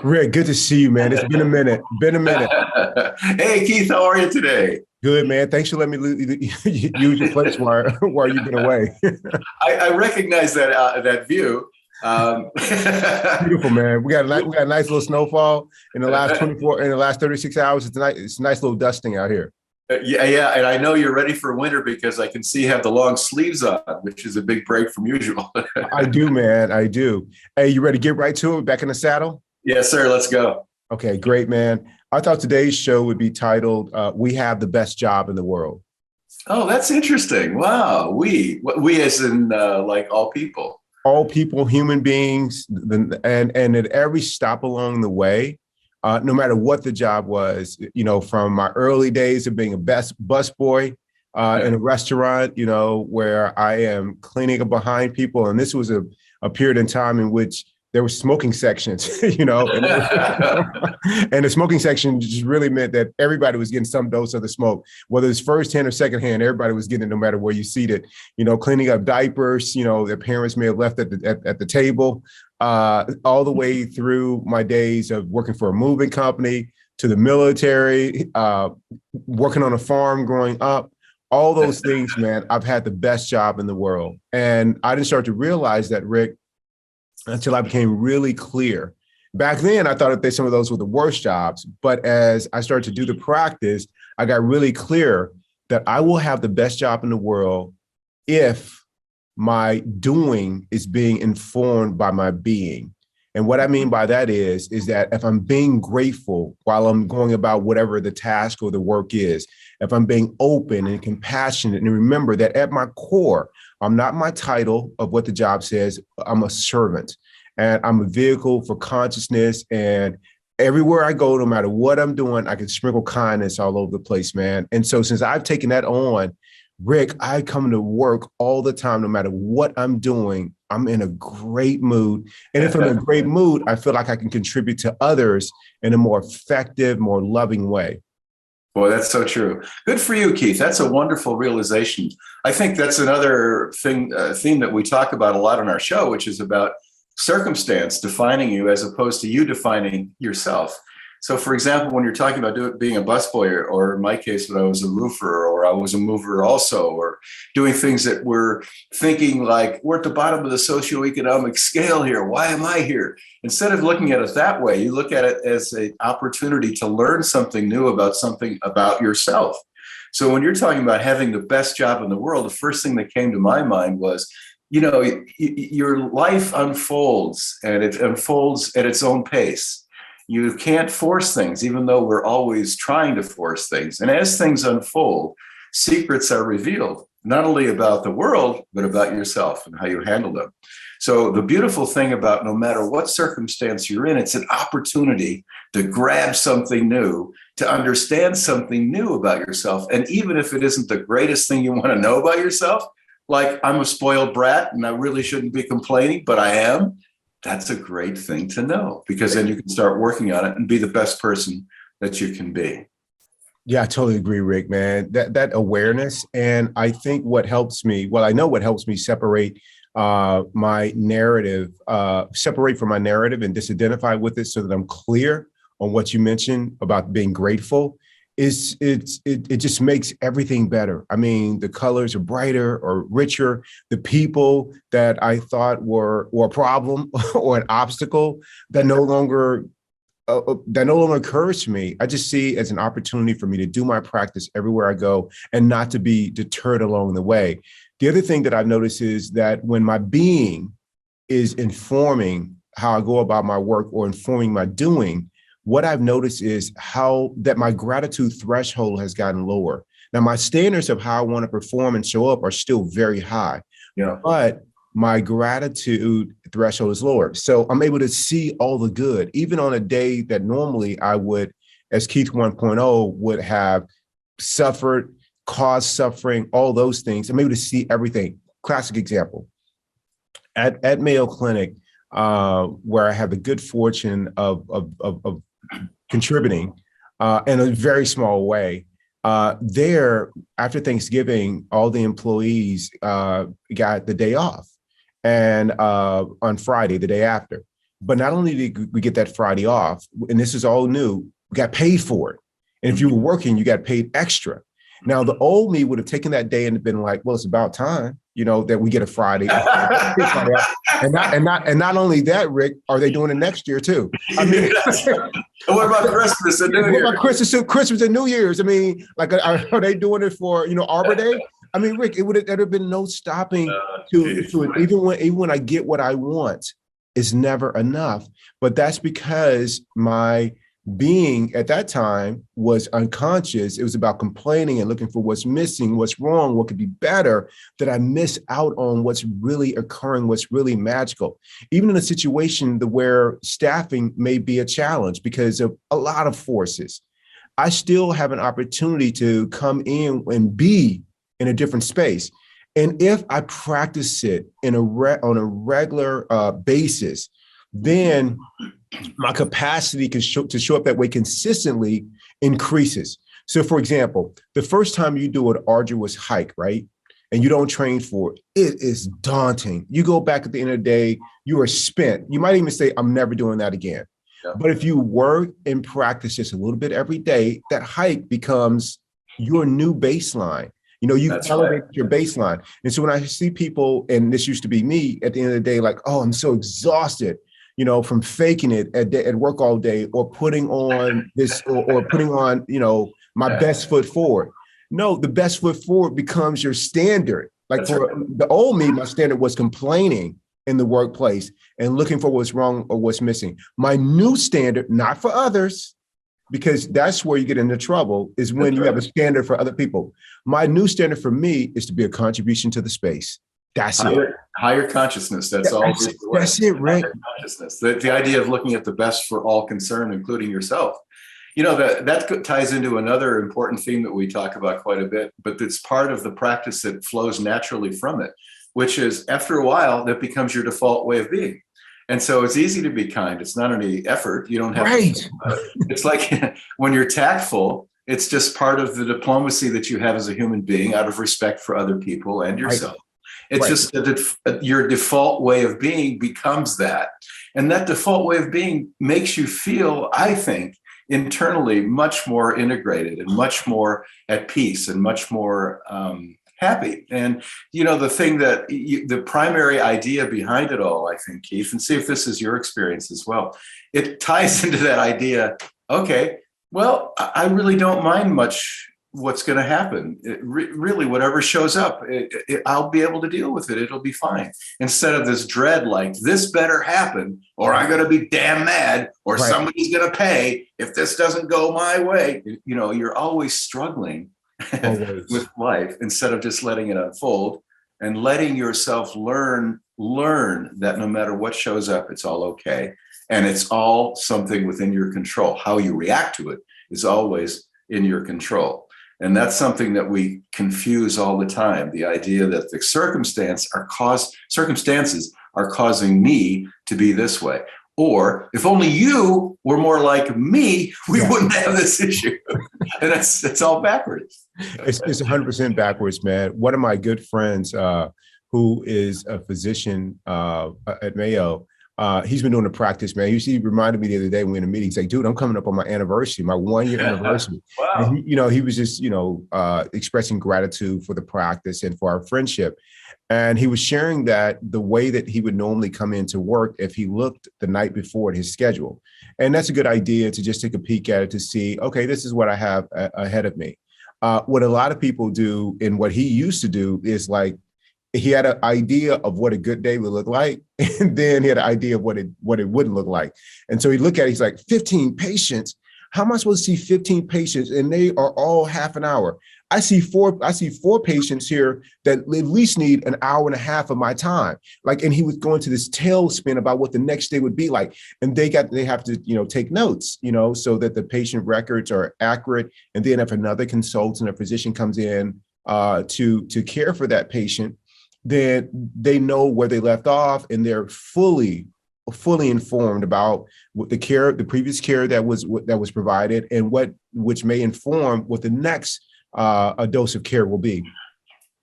Rick, good to see you, man. It's been a minute. Been a minute. Hey, Keith, how are you today? Good, man. Thanks for letting me use your place while you've been away. I recognize that view. Um, Beautiful, man. We got a nice little snowfall in the last 24 in the last 36 hours. It's a nice little dusting out here. yeah, and I know you're ready for winter because I can see you have the long sleeves on, which is a big break from usual. I do, man. I do. Hey, you ready to get right to it? Back in the saddle? Yes, sir. Let's go. Okay, great, man. I thought today's show would be titled "We Have the Best Job in the World." Oh, that's interesting. Wow, we as in like all people. All people, human beings, and at every stop along the way, no matter what the job was, from my early days of being a best busboy in a restaurant, where I am cleaning up behind people, and this was a period in time in which there were smoking sections, and the smoking section just really meant that everybody was getting some dose of the smoke, whether it's first hand or second hand, everybody was getting it no matter where you seated, cleaning up diapers, their parents may have left at the table, all the way through my days of working for a moving company to the military, working on a farm growing up. All those things, man, I've had the best job in the world. And I didn't start to realize that, Rick, until I became really clear. Back then, I thought that some of those were the worst jobs. But as I started to do the practice, I got really clear that I will have the best job in the world if my doing is being informed by my being. And what I mean by that is that if I'm being grateful while I'm going about whatever the task or the work is, if I'm being open and compassionate, and remember that at my core, I'm not my title of what the job says, I'm a servant and I'm a vehicle for consciousness. And everywhere I go, no matter what I'm doing, I can sprinkle kindness all over the place, man. And so since I've taken that on, Rick, I come to work all the time, no matter what I'm doing. I'm in a great mood. And if I'm in a great mood, I feel like I can contribute to others in a more effective, more loving way. Boy, that's so true. Good for you, Keith. That's a wonderful realization. I think that's another theme that we talk about a lot on our show, which is about circumstance defining you as opposed to you defining yourself. So, for example, when you're talking about being a busboy, or in my case, when I was a roofer, or I was a mover also, or doing things that were thinking like, we're at the bottom of the socioeconomic scale here. Why am I here? Instead of looking at it that way, you look at it as an opportunity to learn something new about something about yourself. So when you're talking about having the best job in the world, the first thing that came to my mind was, your life unfolds, and it unfolds at its own pace. You can't force things, even though we're always trying to force things. And as things unfold, secrets are revealed, not only about the world, but about yourself and how you handle them. So the beautiful thing about no matter what circumstance you're in, it's an opportunity to grab something new, to understand something new about yourself. And even if it isn't the greatest thing you want to know about yourself, like I'm a spoiled brat and I really shouldn't be complaining, but I am. That's a great thing to know, because then you can start working on it and be the best person that you can be. Yeah, I totally agree, Rick, man. That awareness. And I think what helps me, well, I know what helps me separate my narrative, separate from my narrative and disidentify with it so that I'm clear on what you mentioned about being grateful is it just makes everything better. I mean, the colors are brighter or richer. The people that I thought were a problem or an obstacle that no longer occurs to me. I just see it as an opportunity for me to do my practice everywhere I go and not to be deterred along the way. The other thing that I've noticed is that when my being is informing how I go about my work or informing my doing, what I've noticed is how that my gratitude threshold has gotten lower. Now, my standards of how I want to perform and show up are still very high, Yeah. but my gratitude threshold is lower. So I'm able to see all the good, even on a day that normally I would, as Keith 1.0 would have suffered, caused suffering, all those things. I'm able to see everything. Classic example. At Mayo Clinic, where I have the good fortune of contributing in a very small way. There, after Thanksgiving, all the employees got the day off, and on Friday, the day after. But not only did we get that Friday off, and this is all new, we got paid for it. And if you were working, you got paid extra. Now, the old me would have taken that day and been like, well, it's about time, that we get a Friday off. And not only that, Rick, are they doing it next year too? I mean, what about Christmas and New Year's? What about Christmas and New Year's? I mean, like, are they doing it for, Arbor Day? I mean, Rick, there'd have been no stopping to it. Even when I get what I want, is never enough. But that's because my being at that time was unconscious. It was about complaining and looking for what's missing, what's wrong, what could be better, that I miss out on what's really occurring, what's really magical. Even in a situation where staffing may be a challenge because of a lot of forces, I still have an opportunity to come in and be in a different space. And if I practice it on a regular basis, then my capacity to show up that way consistently increases. So, for example, the first time you do an arduous hike, right, and you don't train for it, it is daunting. You go back at the end of the day, you are spent. You might even say, I'm never doing that again. Yeah. But if you work and practice just a little bit every day, that hike becomes your new baseline. You elevate your baseline. And so when I see people, and this used to be me at the end of the day, like, oh, I'm so exhausted, from faking it at work all day, or putting on this, or putting on, my best foot forward. No, the best foot forward becomes your standard. Like the old me, my standard was complaining in the workplace and looking for what's wrong or what's missing. My new standard, not for others, because that's where you get into trouble, is when you have a standard for other people. My new standard for me is to be a contribution to the space. That's it. Higher consciousness. That's it, Rick. Consciousness. The idea of looking at the best for all concerned, including yourself. That ties into another important theme that we talk about quite a bit, but it's part of the practice that flows naturally from it, which is after a while, that becomes your default way of being. And so it's easy to be kind. It's not any effort. You don't have to. It's like when you're tactful, it's just part of the diplomacy that you have as a human being out of respect for other people and yourself. Right. It's just that your default way of being becomes that. And that default way of being makes you feel, I think, internally much more integrated and much more at peace and much more happy. And, the thing that the primary idea behind it all, I think, Keith, and see if this is your experience as well, it ties into that idea. Okay, well, I really don't mind much what's going to happen. Really, whatever shows up, I'll be able to deal with it. It'll be fine. Instead of this dread, like this better happen, or I'm going to be damn mad, or somebody's going to pay if this doesn't go my way. You're always struggling with life instead of just letting it unfold and letting yourself learn that no matter what shows up, it's all okay. And it's all something within your control. How you react to it is always in your control. And that's something that we confuse all the time. The idea that the circumstances are causing me to be this way. Or if only you were more like me, we wouldn't have this issue. And it's all backwards. It's 100% backwards, man. One of my good friends who is a physician at Mayo, he's been doing the practice, man. He reminded me the other day when we were in a meeting, he's like, dude, I'm coming up on my anniversary, my 1-year anniversary. Wow. And he was just, expressing gratitude for the practice and for our friendship. And he was sharing that the way that he would normally come into work if he looked the night before at his schedule. And that's a good idea to just take a peek at it to see, okay, this is what I have ahead of me. What a lot of people do and what he used to do is like, he had an idea of what a good day would look like, and then he had an idea of what it wouldn't look like. And so he looked at it, he's like, 15 patients? How am I supposed to see 15 patients? And they are all half an hour. I see four patients here that at least need an hour and a half of my time. And he was going to this tailspin about what the next day would be like. And they have to, take notes, so that the patient records are accurate. And then if another consultant or physician comes in to care for that patient, then they know where they left off and they're fully informed about what the previous care that was provided, and which may inform what the next a dose of care will be.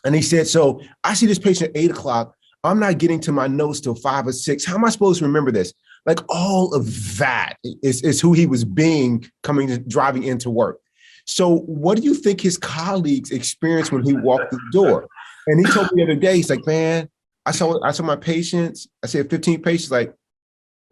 And he said, so I see this patient at 8 o'clock. I'm not getting to my notes till 5 or 6. How am I supposed to remember this? Like all of that is who he was being driving into work. So what do you think his colleagues experienced when he walked through the door? And he told me the other day, he's like, man, I saw my patients. I said 15 patients, like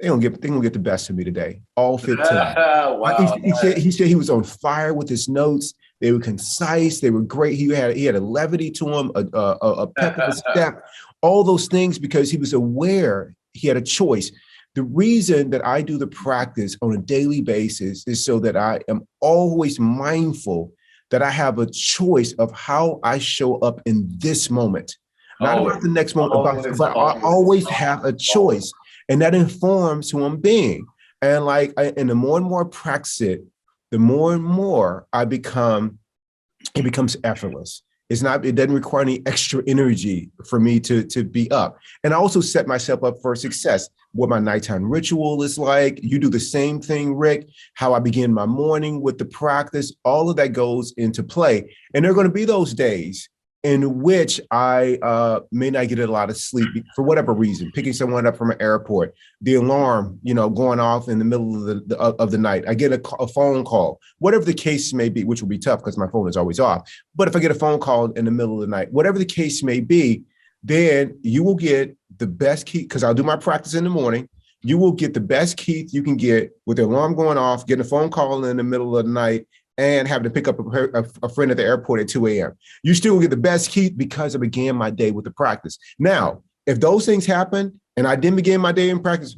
they gonna get the best of me today. All 15. Wow. He said he was on fire with his notes. They were concise. They were great. He had a levity to him, a pep in his step, all those things because he was aware he had a choice. The reason that I do the practice on a daily basis is so that I am always mindful that I have a choice of how I show up in this moment, not Always, about the next moment, always, but I always have a choice, and that informs who I'm being. And and the more and more I practice it, the more and more it becomes effortless. It doesn't require any extra energy for me to be up. And I also set myself up for success. What my nighttime ritual is like. You do the same thing, Rick, how I begin my morning with the practice, all of that goes into play. And there are going to be those days in which I may not get a lot of sleep for whatever reason, picking someone up from an airport, the alarm, going off in the middle of the night. I get a phone call, whatever the case may be, which will be tough because my phone is always off. But if I get a phone call in the middle of the night, whatever the case may be, then you will get the best key, because I'll do my practice in the morning. You will get the best Keith you can get with the alarm going off, getting a phone call in the middle of the night, and having to pick up a friend at the airport at 2 a.m. You still get the best Keith because I began my day with the practice. Now, if those things happen and I didn't begin my day in practice,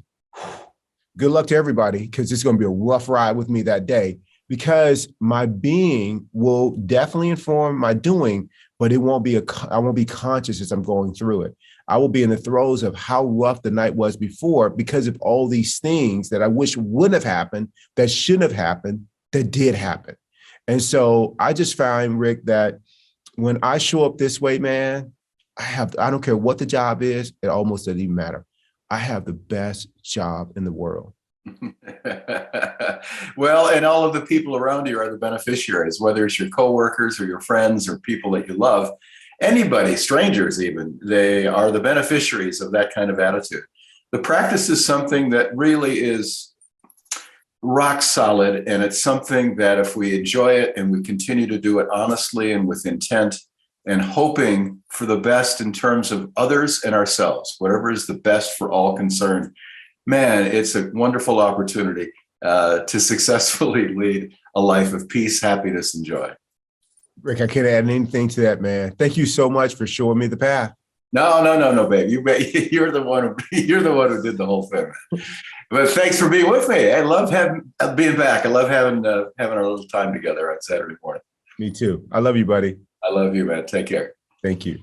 good luck to everybody, because it's going to be a rough ride with me that day, because my being will definitely inform my doing, but I won't be conscious as I'm going through it. I will be in the throes of how rough the night was before because of all these things that I wish wouldn't have happened, that shouldn't have happened, that did happen. And so I just find, Rick, that when I show up this way, man, I don't care what the job is, it almost doesn't even matter. I have the best job in the world. Well, and all of the people around you are the beneficiaries, whether it's your coworkers or your friends or people that you love, anybody, strangers even, they are the beneficiaries of that kind of attitude. The practice is something that really is rock solid, and it's something that if we enjoy it and we continue to do it honestly and with intent and hoping for the best in terms of others and ourselves, whatever is the best for all concerned, man, it's a wonderful opportunity to successfully lead a life of peace, happiness, and joy. Rick, I can't add anything to that, man. Thank you so much for showing me the path. No, babe. You're the one who did the whole thing. But thanks for being with me. I love being back. I love having our little time together on Saturday morning. Me too. I love you, buddy. I love you, man. Take care. Thank you.